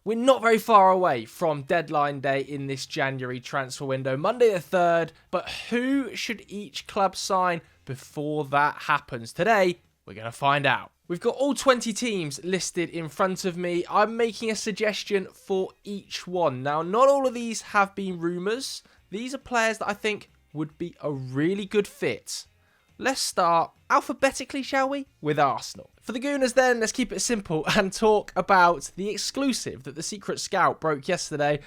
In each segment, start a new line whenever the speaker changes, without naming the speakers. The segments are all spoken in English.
We're not very far away from deadline day in this January transfer window, Monday the 3rd, but who should each club sign before that happens? Today, we're going to find out. We've got all 20 teams listed in front of me. I'm making a suggestion for each one. Now, not all of these have been rumours. These are players that I think would be a really good fit. Let's start alphabetically, shall we, with Arsenal. For the Gooners then, let's keep it simple and talk about the exclusive that the Secret Scout broke yesterday.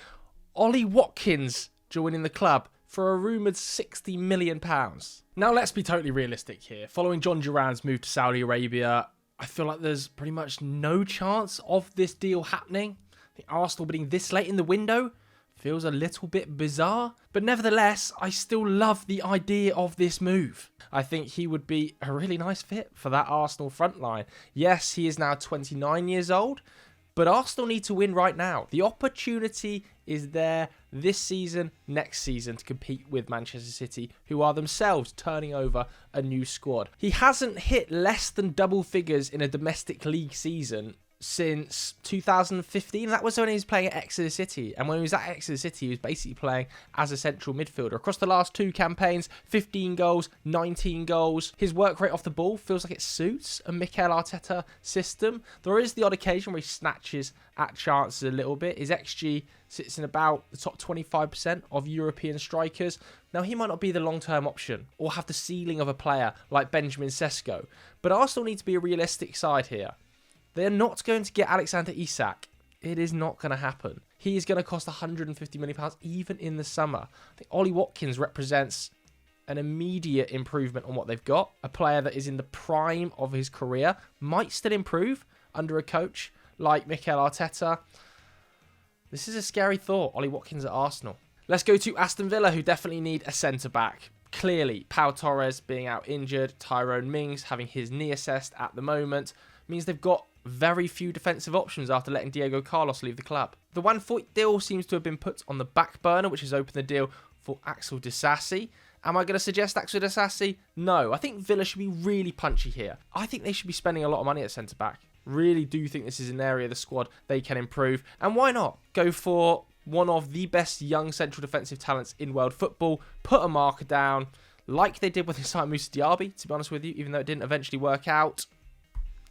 Ollie Watkins joining the club for a rumoured £60 million. Now, let's be totally realistic here. Following John Duran's move to Saudi Arabia, I feel like there's pretty much no chance of this deal happening. I think Arsenal being this late in the window feels a little bit bizarre, but nevertheless, I still love the idea of this move. I think he would be a really nice fit for that Arsenal front line. Yes, he is now 29 years old, but Arsenal need to win right now. The opportunity is there this season, next season, to compete with Manchester City, who are themselves turning over a new squad. He hasn't hit less than double figures in a domestic league season since 2015. That was when he was playing at Exeter City, and when he was at Exeter City he was basically playing as a central midfielder. Across the last 2 campaigns, 15 goals, 19 goals. His work rate off the ball feels like it suits a Mikel Arteta system. There is the odd occasion where he snatches at chances a little bit. His XG sits in about the top 25% of European strikers. Now, he might not be the long-term option or have the ceiling of a player like Benjamin Sesko, but Arsenal need to be a realistic side here. They're not going to get Alexander Isak. It is not going to happen. He is going to cost £150 million even in the summer. I think Ollie Watkins represents an immediate improvement on what they've got. A player that is in the prime of his career, might still improve under a coach like Mikel Arteta. This is a scary thought, Ollie Watkins at Arsenal. Let's go to Aston Villa, who definitely need a centre-back. Clearly, Pau Torres being out injured, Tyrone Mings having his knee assessed at the moment, means they've got very few defensive options after letting Diego Carlos leave the club. The 140 deal seems to have been put on the back burner, which has opened the deal for Axel Disasi. Am I going to suggest Axel Disasi? No. I think Villa should be really punchy here. I think they should be spending a lot of money at centre-back. Really do think this is an area of the squad they can improve. And why not go for one of the best young central defensive talents in world football, put a marker down, like they did with Issac Moussa Diaby, to be honest with you, even though it didn't eventually work out.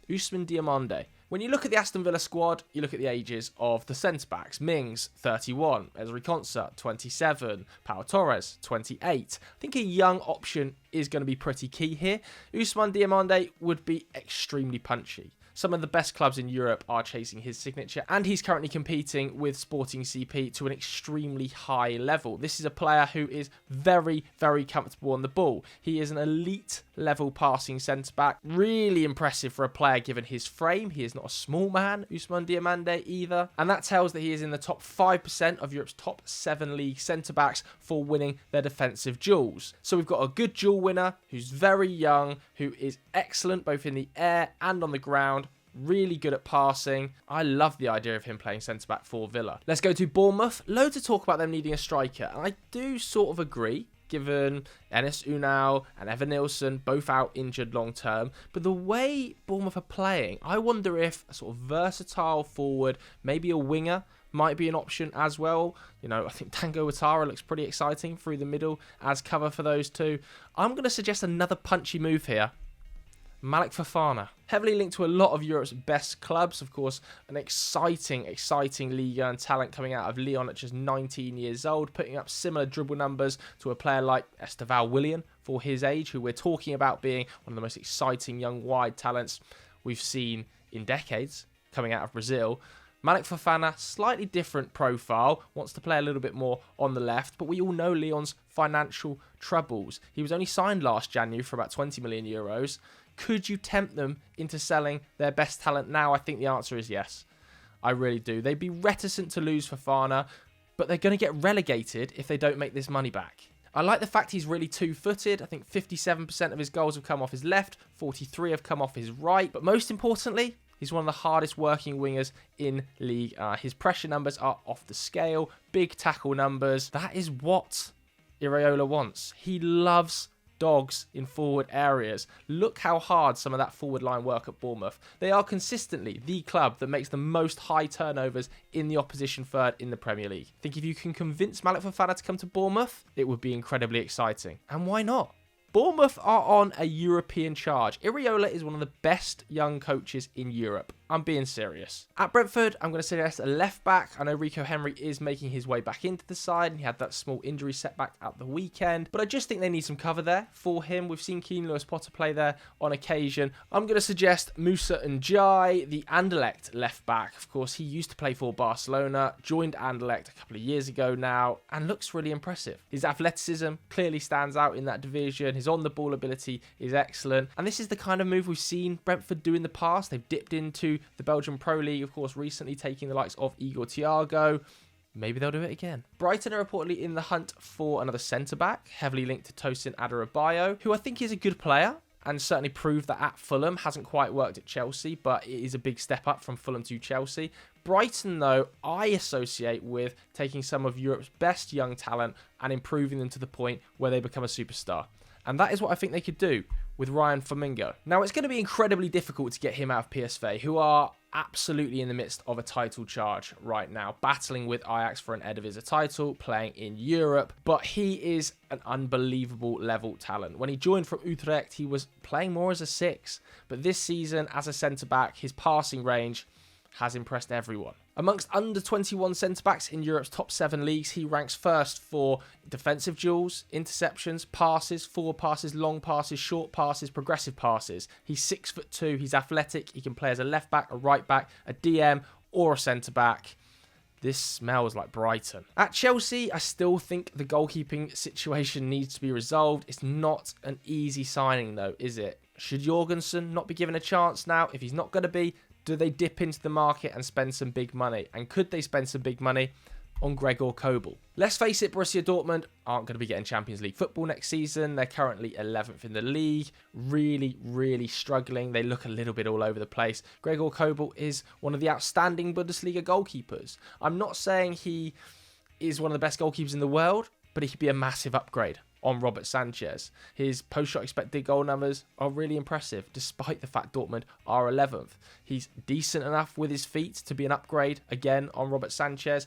Ousmane Diomande. When you look at the Aston Villa squad, you look at the ages of the centre-backs. Mings, 31. Ezri Konsa, 27. Pau Torres, 28. I think a young option is going to be pretty key here. Ousmane Diomande would be extremely punchy. Some of the best clubs in Europe are chasing his signature, and he's currently competing with Sporting CP to an extremely high level. This is a player who is very, very comfortable on the ball. He is an elite level passing centre-back. Really impressive for a player given his frame. He is not a small man, Ousmane Diomande, either. And that tells that he is in the top 5% of Europe's top 7 league centre-backs for winning their defensive duels. So we've got a good duel winner who's very young, who is excellent both in the air and on the ground. Really good at passing. I love the idea of him playing centre-back for Villa. Let's go to Bournemouth. Loads of talk about them needing a striker. And I do sort of agree, given Enes Unal and Evan Nilsson both out injured long term. But the way Bournemouth are playing, I wonder if a sort of versatile forward, maybe a winger, might be an option as well. You know, I think Tango Ouattara looks pretty exciting through the middle as cover for those two. I'm going to suggest another punchy move here. Malik Fofana. Heavily linked to a lot of Europe's best clubs. Of course, an exciting Ligue 1 talent coming out of Lyon at just 19 years old, putting up similar dribble numbers to a player like Esteval Willian for his age, who we're talking about being one of the most exciting young wide talents we've seen in decades coming out of Brazil. Malik Fofana, slightly different profile, wants to play a little bit more on the left, but we all know Lyon's financial troubles. He was only signed last January for about 20 million euros. Could you tempt them into selling their best talent now? I think the answer is yes. I really do. They'd be reticent to lose Fofana, but they're going to get relegated if they don't make this money back. I like the fact he's really two-footed. I think 57% of his goals have come off his left, 43 have come off his right, but most importantly, he's one of the hardest working wingers in League. His pressure numbers are off the scale, big tackle numbers. That is what Iraola wants. He loves dogs in forward areas. Look how hard some of that forward line work at Bournemouth. They are consistently the club that makes the most high turnovers in the opposition third in the Premier League. I think if you can convince Malik Fofana to come to Bournemouth, it would be incredibly exciting. And why not? Bournemouth are on a European charge. Iriola is one of the best young coaches in Europe. I'm being serious. At Brentford, I'm going to suggest a left back. I know Rico Henry is making his way back into the side, and he had that small injury setback at the weekend, but I just think they need some cover there for him. We've seen Keane Lewis Potter play there on occasion. I'm going to suggest Musa Njai, the Anderlecht left back. Of course, he used to play for Barcelona, joined Anderlecht a couple of years ago now, and looks really impressive. His athleticism clearly stands out in that division. His on-the-ball ability is excellent, and this is the kind of move we've seen Brentford do in the past. They've dipped into the Belgian Pro League, of course, recently taking the likes of Igor Thiago. Maybe they'll do it again. Brighton are reportedly in the hunt for another centre-back, heavily linked to Tosin Adarabioyo, who I think is a good player and certainly proved that at Fulham. Hasn't quite worked at Chelsea, but it is a big step up from Fulham to Chelsea. Brighton, though, I associate with taking some of Europe's best young talent and improving them to the point where they become a superstar. And that is what I think they could do with Ryan Flamingo. Now, it's going to be incredibly difficult to get him out of PSV, who are absolutely in the midst of a title charge right now, battling with Ajax for an Eredivisie title, playing in Europe, but he is an unbelievable level talent. When he joined from Utrecht, he was playing more as a 6, but this season as a centre-back, his passing range has impressed everyone. Amongst under 21 centre-backs in Europe's top 7 leagues, he ranks first for defensive duels, interceptions, passes, forward passes, long passes, short passes, progressive passes. He's 6'2", he's athletic, he can play as a left back, a right back, a DM, or a centre-back. This smells like Brighton. At Chelsea, I still think the goalkeeping situation needs to be resolved. It's not an easy signing though, is it? Should Jorgensen not be given a chance now? If he's not going to be, do they dip into the market and spend some big money? And could they spend some big money on Gregor Kobel? Let's face it, Borussia Dortmund aren't going to be getting Champions League football next season. They're currently 11th in the league. Really struggling. They look a little bit all over the place. Gregor Kobel is one of the outstanding Bundesliga goalkeepers. I'm not saying he is one of the best goalkeepers in the world, but he could be a massive upgrade on Robert Sanchez. His post-shot expected goal numbers are really impressive, despite the fact Dortmund are 11th. He's decent enough with his feet to be an upgrade, again, on Robert Sanchez.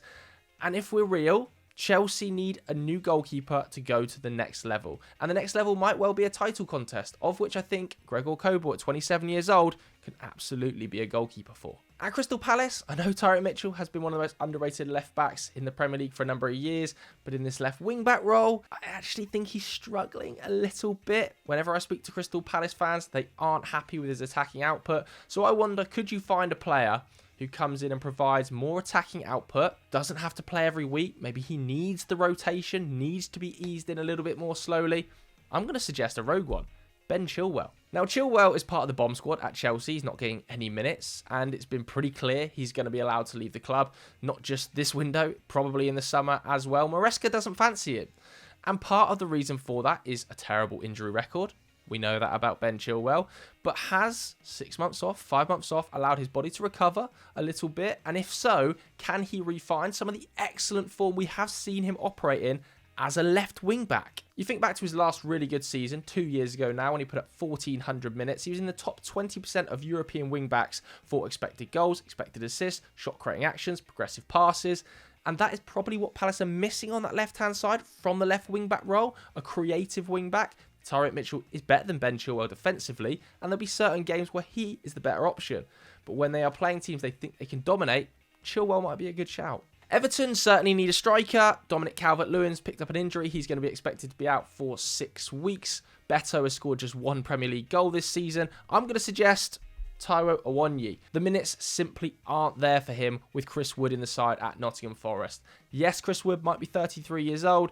And if we're real, Chelsea need a new goalkeeper to go to the next level. And the next level might well be a title contest, of which I think Gregor Kobel, at 27 years old, can absolutely be a goalkeeper for. At Crystal Palace, I know Tyreek Mitchell has been one of the most underrated left-backs in the Premier League for a number of years, but in this left wing-back role, I actually think he's struggling a little bit. Whenever I speak to Crystal Palace fans, they aren't happy with his attacking output. So I wonder, could you find a player who comes in and provides more attacking output, doesn't have to play every week, maybe he needs the rotation, needs to be eased in a little bit more slowly? I'm going to suggest a rogue one, Ben Chilwell. Now, Chilwell is part of the bomb squad at Chelsea. He's not getting any minutes, and it's been pretty clear he's going to be allowed to leave the club, not just this window, probably in the summer as well. Maresca doesn't fancy it, and part of the reason for that is a terrible injury record. We know that about Ben Chilwell, but has 6 months off, 5 months off, allowed his body to recover a little bit? And if so, can he refine some of the excellent form we have seen him operate in as a left wing back? You think back to his last really good season, 2 years ago now, when he put up 1,400 minutes. He was in the top 20% of European wing backs for expected goals, expected assists, shot creating actions, progressive passes. And that is probably what Palace are missing on that left-hand side from the left wing-back role, a creative wing-back. Tyreek Mitchell is better than Ben Chilwell defensively, and there'll be certain games where he is the better option. But when they are playing teams they think they can dominate, Chilwell might be a good shout. Everton certainly need a striker. Dominic Calvert-Lewin's picked up an injury. He's going to be expected to be out for 6 weeks. Beto has scored just 1 Premier League goal this season. I'm going to suggest Taiwo Awoniyi. The minutes simply aren't there for him with Chris Wood in the side at Nottingham Forest. Yes, Chris Wood might be 33 years old,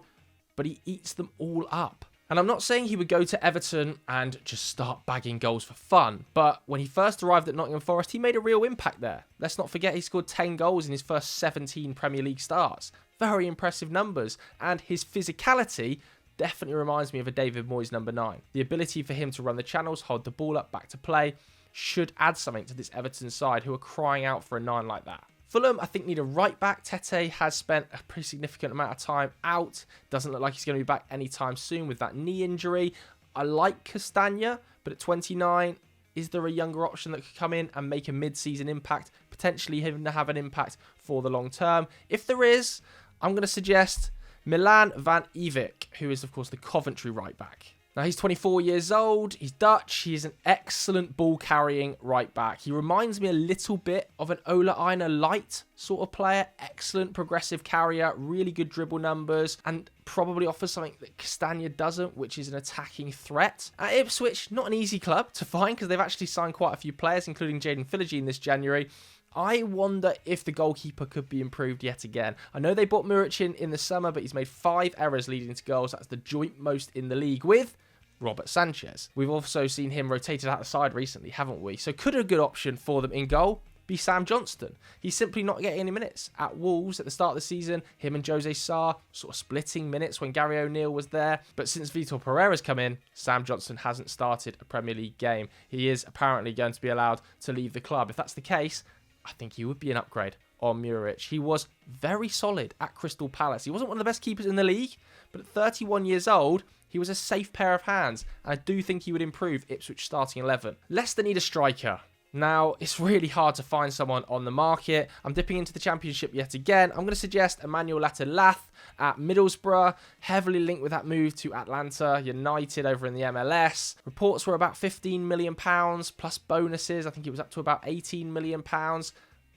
but he eats them all up. And I'm not saying he would go to Everton and just start bagging goals for fun, but when he first arrived at Nottingham Forest, he made a real impact there. Let's not forget he scored 10 goals in his first 17 Premier League starts. Very impressive numbers, and his physicality definitely reminds me of a David Moyes number 9. The ability for him to run the channels, hold the ball up, back to play, should add something to this Everton side who are crying out for a 9 like that. Fulham, I think, need a right back. Tete has spent a pretty significant amount of time out. Doesn't look like he's going to be back anytime soon with that knee injury. I like Castagna, but at 29, is there a younger option that could come in and make a mid-season impact, potentially him to have an impact for the long term? If there is, I'm going to suggest Milan van Ewijk, who is, of course, the Coventry right-back. Now, he's 24 years old, he's Dutch, he's an excellent ball-carrying right-back. He reminds me a little bit of an Ola Aina light sort of player. Excellent progressive carrier, really good dribble numbers, and probably offers something that Castagna doesn't, which is an attacking threat. At Ipswich, not an easy club to find because they've actually signed quite a few players, including Jaden Philogene this January. I wonder if the goalkeeper could be improved yet again. I know they bought Muric in the summer, but he's made 5 errors leading to goals. That's the joint most in the league with Robert Sanchez. We've also seen him rotated out the side recently, haven't we? So could a good option for them in goal be Sam Johnston? He's simply not getting any minutes. At Wolves at the start of the season, him and Jose Sarr sort of splitting minutes when Gary O'Neill was there. But since Vitor Pereira's come in, Sam Johnston hasn't started a Premier League game. He is apparently going to be allowed to leave the club. If that's the case, I think he would be an upgrade on Muric. He was very solid at Crystal Palace. He wasn't one of the best keepers in the league, but at 31 years old, he was a safe pair of hands, and I do think he would improve Ipswich starting 11. Leicester need a striker. Now, it's really hard to find someone on the market. I'm dipping into the Championship yet again. I'm going to suggest Emmanuel Latalath at Middlesbrough, heavily linked with that move to Atlanta United over in the MLS. Reports were about £15 million plus bonuses. I think it was up to about £18 million.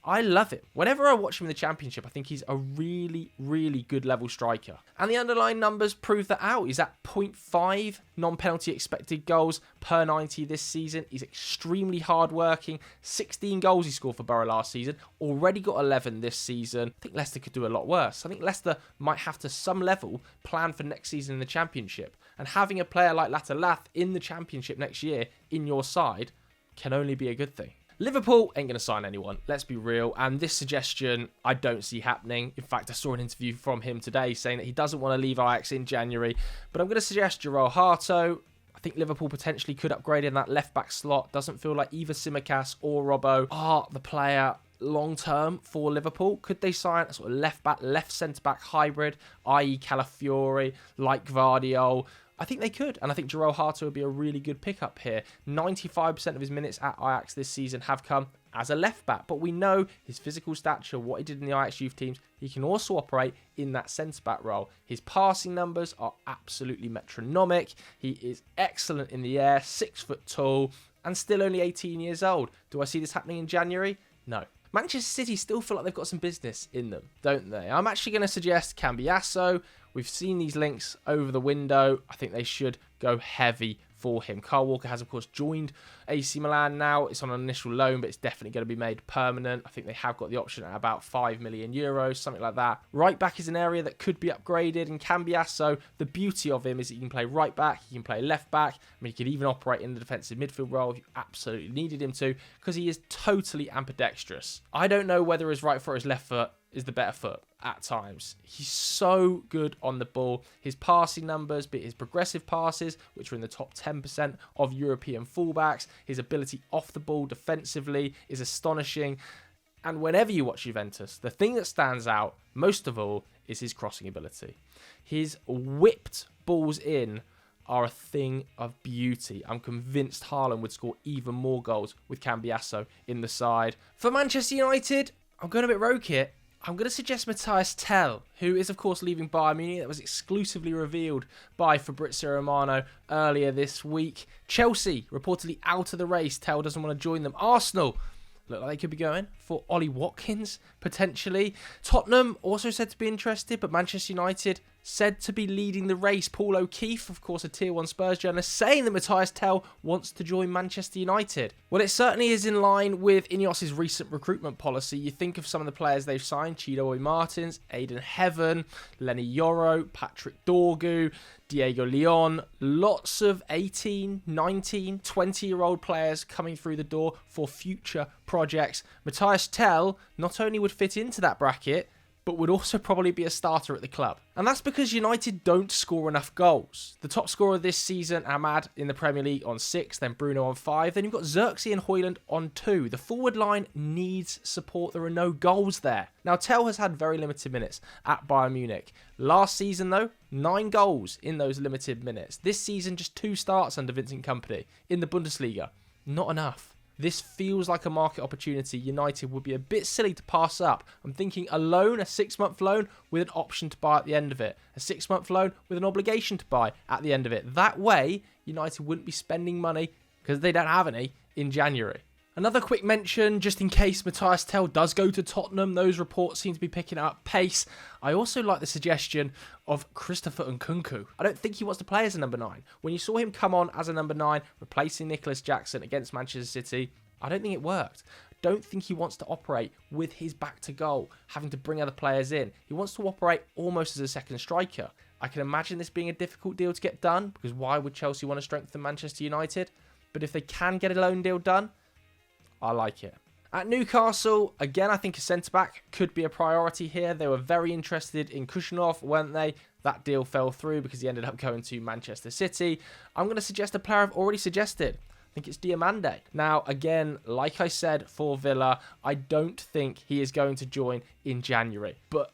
I love it. Whenever I watch him in the Championship, I think he's a really, really good level striker. And the underlying numbers prove that out. He's at 0.5 non-penalty expected goals per 90 this season. He's extremely hard-working. 16 goals he scored for Borough last season. Already got 11 this season. I think Leicester could do a lot worse. I think Leicester might have to some level plan for next season in the Championship. And having a player like Latalath in the Championship next year in your side can only be a good thing. Liverpool ain't going to sign anyone, let's be real, and this suggestion I don't see happening. In fact, I saw an interview from him today saying that he doesn't want to leave Ajax in January, but I'm going to suggest João Harto. I think Liverpool potentially could upgrade in that left-back slot. Doesn't feel like either Tsimikas or Robbo are the player long-term for Liverpool. Could they sign a sort of left-back, left centre-back hybrid, i.e. Calafiori, like Gvardiol? I think they could, and I think João Harto would be a really good pickup here. 95% of his minutes at Ajax this season have come as a left-back, but we know his physical stature, what he did in the Ajax youth teams, he can also operate in that centre-back role. His passing numbers are absolutely metronomic. He is excellent in the air, 6 foot tall, and still only 18 years old. Do I see this happening in January? No. Manchester City still feel like they've got some business in them, don't they? I'm actually going to suggest Cambiasso. We've seen these links over the window. I think they should go heavy for him. Kyle Walker has, of course, joined AC Milan now. It's on an initial loan, but it's definitely going to be made permanent. I think they have got the option at about €5 million, something like that. Right back is an area that could be upgraded, and Cambiasso, the beauty of him is that you can play right back, you can play left back. I mean, he could even operate in the defensive midfield role if you absolutely needed him to, because he is totally ambidextrous. I don't know whether his right foot or his left foot is the better foot at times. He's so good on the ball. His passing numbers, be it his progressive passes, which are in the top 10% of European fullbacks, his ability off the ball defensively is astonishing. And whenever you watch Juventus, the thing that stands out most of all is his crossing ability. His whipped balls in are a thing of beauty. I'm convinced Haaland would score even more goals with Cambiasso in the side. For Manchester United, I'm going a bit rogue here. I'm going to suggest Matthias Tell, who is, of course, leaving Bayern Munich. That was exclusively revealed by Fabrizio Romano earlier this week. Chelsea, reportedly out of the race. Tell doesn't want to join them. Arsenal, look like they could be going for Ollie Watkins, potentially. Tottenham, also said to be interested, but Manchester United said to be leading the race. Paul O'Keefe, of course, a Tier 1 Spurs journalist, saying that Matthias Tell wants to join Manchester United. Well, it certainly is in line with Ineos's recent recruitment policy. You think of some of the players they've signed: Chido Martins, Aidan Heaven, Lenny Yoro, Patrick Dorgu, Diego Leon. Lots of 18, 19, 20-year-old players coming through the door for future projects. Matthias Tell not only would fit into that bracket, but would also probably be a starter at the club. And that's because United don't score enough goals. The top scorer this season, Ahmad, in the Premier League on 6, then Bruno on 5, then you've got Xerxes and Højlund on 2. The forward line needs support. There are no goals there. Now, Tell has had very limited minutes at Bayern Munich. Last season, though, 9 goals in those limited minutes. This season, just 2 starts under Vincent Kompany in the Bundesliga. Not enough. This feels like a market opportunity United would be a bit silly to pass up. I'm thinking a loan, a 6-month loan with an option to buy at the end of it. A 6-month loan with an obligation to buy at the end of it. That way, United wouldn't be spending money, because they don't have any, in January. Another quick mention, just in case Matthias Tell does go to Tottenham, those reports seem to be picking up pace. I also like the suggestion of Christopher Nkunku. I don't think he wants to play as a number 9. When you saw him come on as a number 9, replacing Nicholas Jackson against Manchester City, I don't think it worked. I don't think he wants to operate with his back to goal, having to bring other players in. He wants to operate almost as a second striker. I can imagine this being a difficult deal to get done, because why would Chelsea want to strengthen Manchester United? But if they can get a loan deal done, I like it. At Newcastle, again, I think a centre-back could be a priority here. They were very interested in Kushinov, weren't they? That deal fell through because he ended up going to Manchester City. I'm going to suggest a player I've already suggested. I think it's Diomande. Now, again, like I said for Villa, I don't think he is going to join in January. But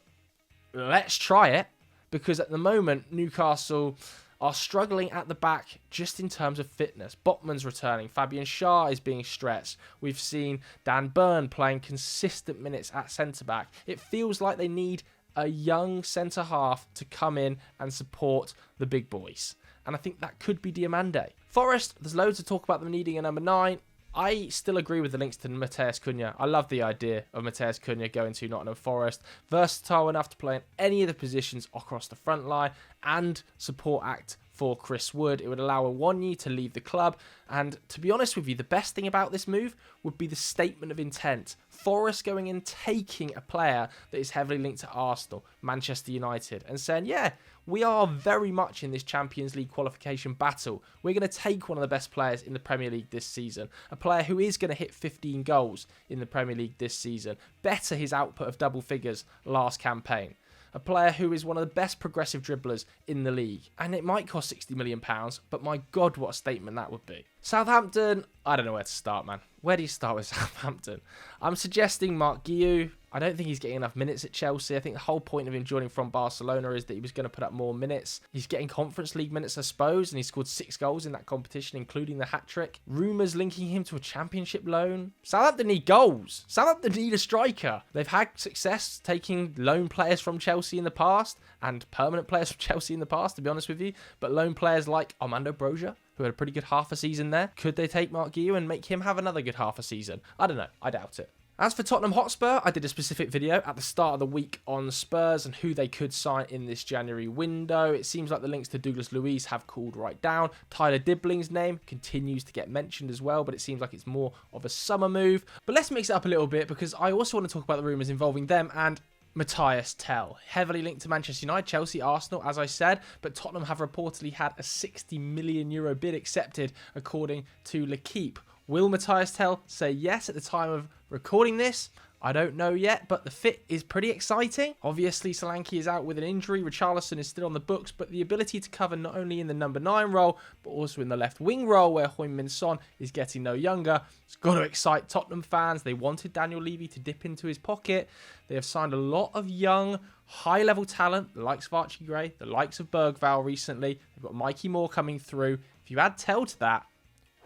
let's try it, because at the moment, Newcastle are struggling at the back just in terms of fitness. Botman's returning. Fabian Schär is being stretched. We've seen Dan Burn playing consistent minutes at centre-back. It feels like they need a young centre-half to come in and support the big boys. And I think that could be Diomande. Forest, there's loads to talk about them needing a number 9. I still agree with the links to Matheus Cunha. I love the idea of Matheus Cunha going to Nottingham Forest. Versatile enough to play in any of the positions across the front line, and support act for Chris Wood. It would allow Awoniyi to leave the club. And to be honest with you, the best thing about this move would be the statement of intent. Forest going and taking a player that is heavily linked to Arsenal, Manchester United, and saying, yeah, we are very much in this Champions League qualification battle. We're going to take one of the best players in the Premier League this season. A player who is going to hit 15 goals in the Premier League this season. Better his output of double figures last campaign. A player who is one of the best progressive dribblers in the league. And it might cost £60 million, but my God, what a statement that would be. Southampton, I don't know where to start, man. Where do you start with Southampton? I'm suggesting marquee. I don't think he's getting enough minutes at Chelsea. I think the whole point of him joining from Barcelona is that he was going to put up more minutes. He's getting Conference League minutes, I suppose, and he scored 6 goals in that competition, including the hat-trick. Rumours linking him to a Championship loan. Southampton need goals. Southampton need a striker. They've had success taking loan players from Chelsea in the past, and permanent players from Chelsea in the past, to be honest with you. But loan players like Armando Broja, who had a pretty good half a season there. Could they take Mark Guiu and make him have another good half a season? I don't know. I doubt it. As for Tottenham Hotspur, I did a specific video at the start of the week on Spurs and who they could sign in this January window. It seems like the links to Douglas Luiz have cooled right down. Tyler Dibling's name continues to get mentioned as well, but it seems like it's more of a summer move. But let's mix it up a little bit, because I also want to talk about the rumours involving them and Matthias Tell. Heavily linked to Manchester United, Chelsea, Arsenal, as I said, but Tottenham have reportedly had a €60 million bid accepted, according to L'Equipe. Will Matthias Tell say yes at the time of recording this? I don't know yet, but the fit is pretty exciting. Obviously, Solanke is out with an injury. Richarlison is still on the books, but the ability to cover not only in the number 9 role, but also in the left wing role, where Heung-min Son is getting no younger, it's got to excite Tottenham fans. They wanted Daniel Levy to dip into his pocket. They have signed a lot of young, high-level talent, the likes of Archie Gray, the likes of Bergvall recently. They've got Mikey Moore coming through. If you add Tell to that,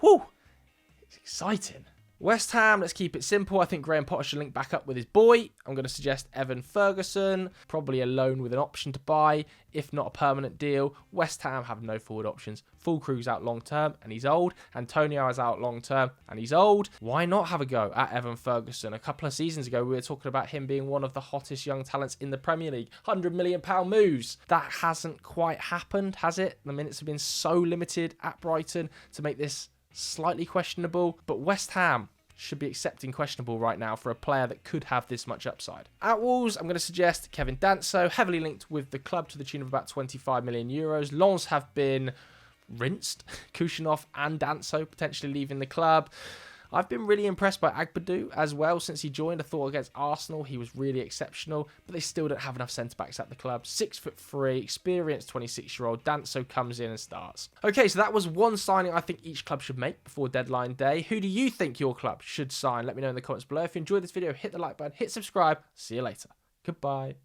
whew, it's exciting. West Ham, let's keep it simple. I think Graham Potter should link back up with his boy. I'm going to suggest Evan Ferguson, probably a loan with an option to buy, if not a permanent deal. West Ham have no forward options. Fulkrug's out long term and he's old. Antonio is out long term and he's old. Why not have a go at Evan Ferguson? A couple of seasons ago, we were talking about him being one of the hottest young talents in the Premier League. £100 million moves. That hasn't quite happened, has it? The minutes have been so limited at Brighton to make this slightly questionable, but West Ham should be accepting questionable right now for a player that could have this much upside. At Wolves, I'm going to suggest Kevin Danso, heavily linked with the club to the tune of about €25 million. Lens have been rinsed. Kushinov and Danso potentially leaving the club. I've been really impressed by Agbadou as well since he joined. I thought against Arsenal he was really exceptional, but they still don't have enough centre-backs at the club. 6'3", experienced 26-year-old Danso comes in and starts. Okay, so that was one signing I think each club should make before deadline day. Who do you think your club should sign? Let me know in the comments below. If you enjoyed this video, hit the like button, hit subscribe. See you later. Goodbye.